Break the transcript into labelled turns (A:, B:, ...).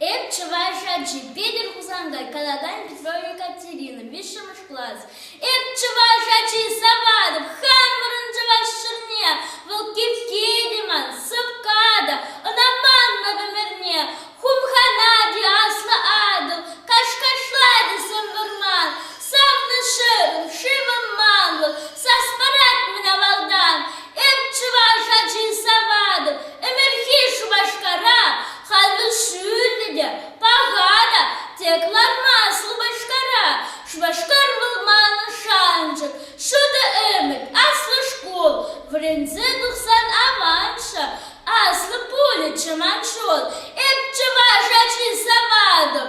A: Эп чавашачи, Петр Хусангай, Калаган Петрова Екатерина, высший класс. Эп чавашачи, Савадов, Хан Муранчаваш Волкив Кедиман, Савкада, Анаман Мабамерне, Хумханади, Асла Адл, Кашкашлады Самбурман, Савна Шерм, Шивам Мангл, Саспарат Минавалдан, Эп чавашачи, Савадов, Эмерхишу Башкара, Халвы Шюльдеде, Пагада, Теклар Маслу Башкара, Шбашкар Валмана Шанчик, Шуда Эмет, Асла Школ, Врензе Духсан Аванша, Асла Пуля Чаманшол, Эп Чавашачи Савадов,